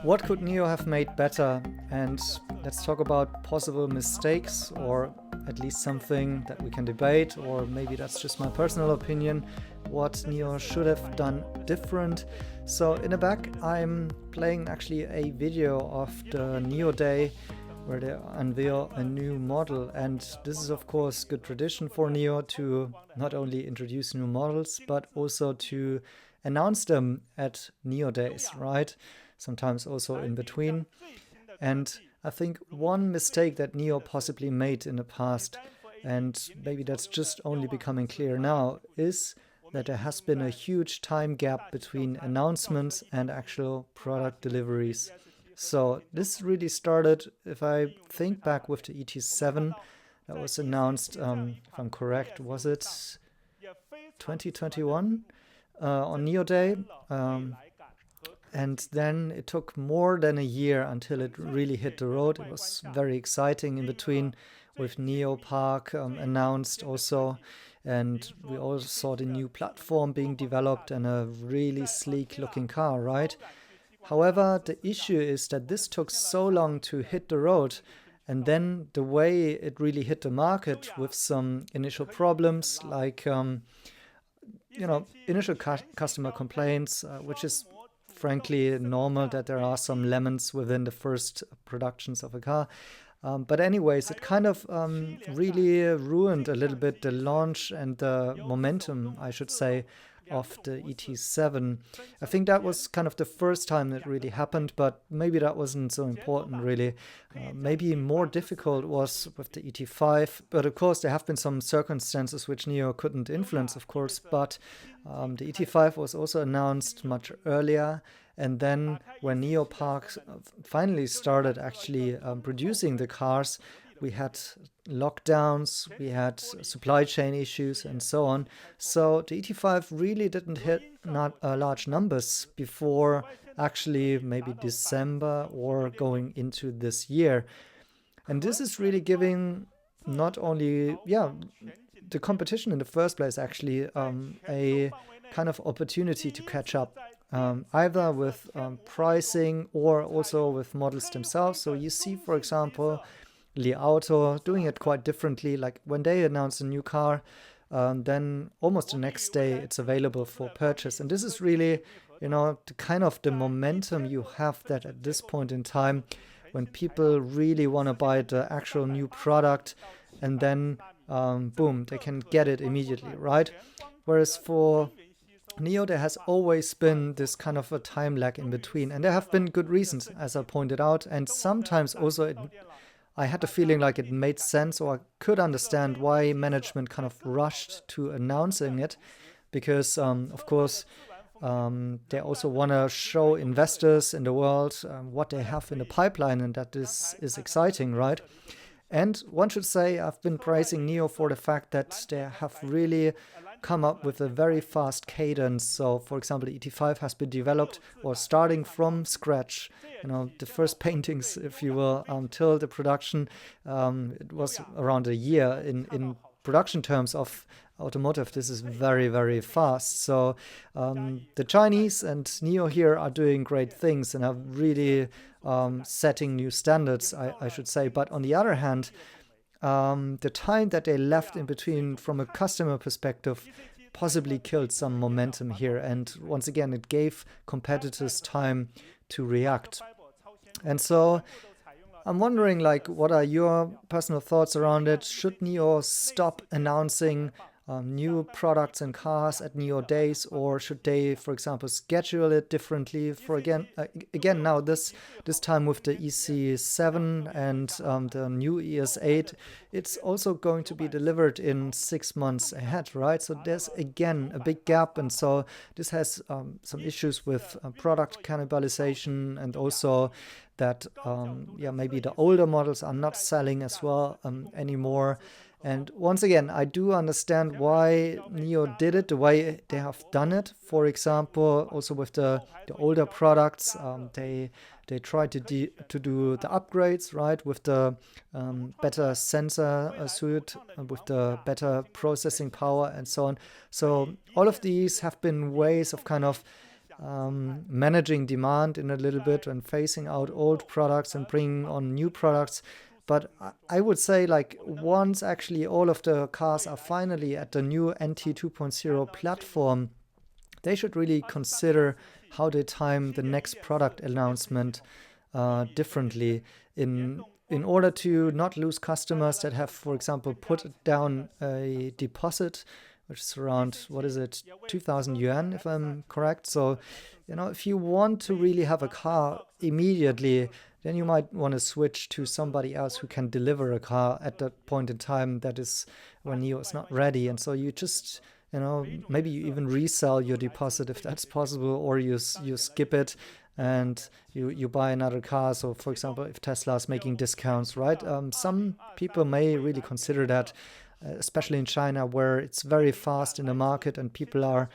What could NIO have made better? And let's talk about possible mistakes, or at least something that we can debate, or maybe that's just my personal opinion, what NIO should have done different. So in the back, I'm playing actually a video of the NIO Day where they unveil a new model. And this is, of course, good tradition for NIO to not only introduce new models, but also to announce them at NIO Days, right? Sometimes also in between. And I think one mistake that NIO possibly made in the past, and maybe that's just only becoming clear now, is that there has been a huge time gap between announcements and actual product deliveries. So this really started, if I think back, with the ET7 that was announced, if I'm correct, was it 2021 on NIO Day? And then it took more than a year until it really hit the road. It was very exciting in between, with NIO Park announced also. And we also saw the new platform being developed and a really sleek looking car, right? However, the issue is that this took so long to hit the road. And then the way it really hit the market with some initial problems like, initial customer complaints, which is frankly normal that there are some lemons within the first productions of a car. But anyways, it kind of really ruined a little bit the launch and the momentum, I should say, of the ET7. I think that was kind of the first time that really happened, but maybe that wasn't so important really. Maybe more difficult was with the ET5, but of course there have been some circumstances which NIO couldn't influence, of course, but the ET5 was also announced much earlier. And then when NIO Park finally started actually producing the cars, we had lockdowns, we had supply chain issues and so on. So the ET5 really didn't hit not large numbers before actually maybe December or going into this year. And this is really giving not only, the competition in the first place actually a kind of opportunity to catch up. Either with pricing or also with models themselves. So you see, for example, Li Auto doing it quite differently. Like when they announce a new car, then almost the next day it's available for purchase. And this is really, the kind of the momentum you have that at this point in time when people really want to buy the actual new product, and then boom, they can get it immediately, right? Whereas for NIO, there has always been this kind of a time lag in between, and there have been good reasons, as I pointed out, and sometimes also I had the feeling like it made sense, or I could understand why management kind of rushed to announcing it, because of course they also want to show investors in the world what they have in the pipeline, and that this is exciting, right? And one should say I've been praising NIO for the fact that they have really come up with a very fast cadence. So, for example, the ET5 has been developed or starting from scratch. The first paintings, if you will, until the production, it was around a year in production terms of automotive. This is very, very fast. So the Chinese and NIO here are doing great things and are really setting new standards, I should say. But on the other hand, the time that they left in between from a customer perspective possibly killed some momentum here. And once again, it gave competitors time to react. And so I'm wondering, what are your personal thoughts around it? Should NIO stop announcing new products and cars at NIO Days, or should they, for example, schedule it differently? For again now this time with the EC7 and the new ES8, it's also going to be delivered in 6 months ahead, right? So there's again a big gap, and so this has some issues with product cannibalization, and also that maybe the older models are not selling as well anymore. And once again, I do understand why NIO did it the way they have done it. For example, also with the older products, they try to do the upgrades, right, with the better sensor suite, with the better processing power and so on. So all of these have been ways of kind of managing demand in a little bit and phasing out old products and bringing on new products. But I would say, like, once actually all of the cars are finally at the new NT 2.0 platform, they should really consider how they time the next product announcement differently in order to not lose customers that have, for example, put down a deposit, which is around, 2,000 yuan, if I'm correct. So, if you want to really have a car immediately, then you might want to switch to somebody else who can deliver a car at that point in time. That is when NIO is not ready. And so you just, maybe you even resell your deposit if that's possible, or you skip it and you buy another car. So, for example, if Tesla is making discounts, right? Some people may really consider that, especially in China, where it's very fast in the market and people are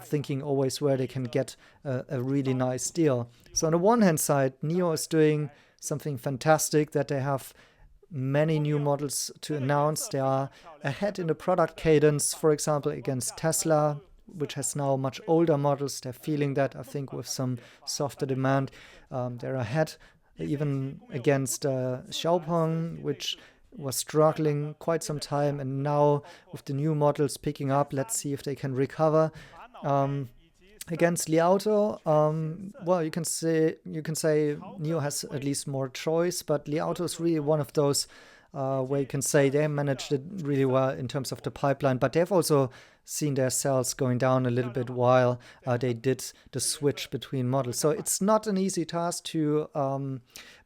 thinking always where they can get a really nice deal. So on the one hand side, NIO is doing something fantastic, that they have many new models to announce. They are ahead in the product cadence, for example, against Tesla, which has now much older models. They're feeling that, I think, with some softer demand. They're ahead even against Xiaopeng, which was struggling quite some time, and now with the new models picking up, let's see if they can recover. Against Li Auto, well, you can say NIO has at least more choice, but Li Auto is really one of those where you can say they managed it really well in terms of the pipeline, but they've also seen their sales going down a little bit while they did the switch between models. So it's not an easy task to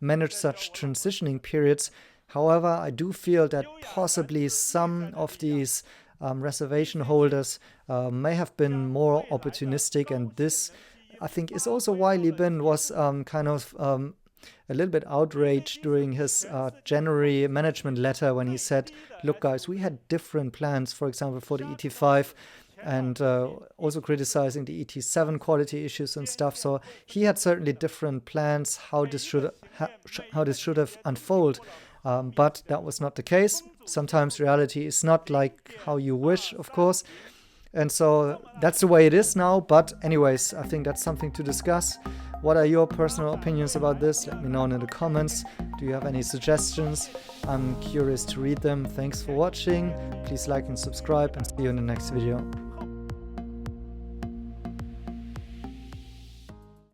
manage such transitioning periods. However, I do feel that possibly some of these reservation holders may have been more opportunistic, and this, I think, is also why Li Bin was kind of a little bit outraged during his January management letter when he said, look guys, we had different plans, for example, for the ET5, and also criticizing the ET7 quality issues and stuff. So he had certainly different plans how this should have unfolded. But that was not the case. Sometimes reality is not like how you wish, of course. And so that's the way it is now. But anyways, I think that's something to discuss. What are your personal opinions about this? Let me know in the comments. Do you have any suggestions? I'm curious to read them. Thanks for watching. Please like and subscribe, and see you in the next video.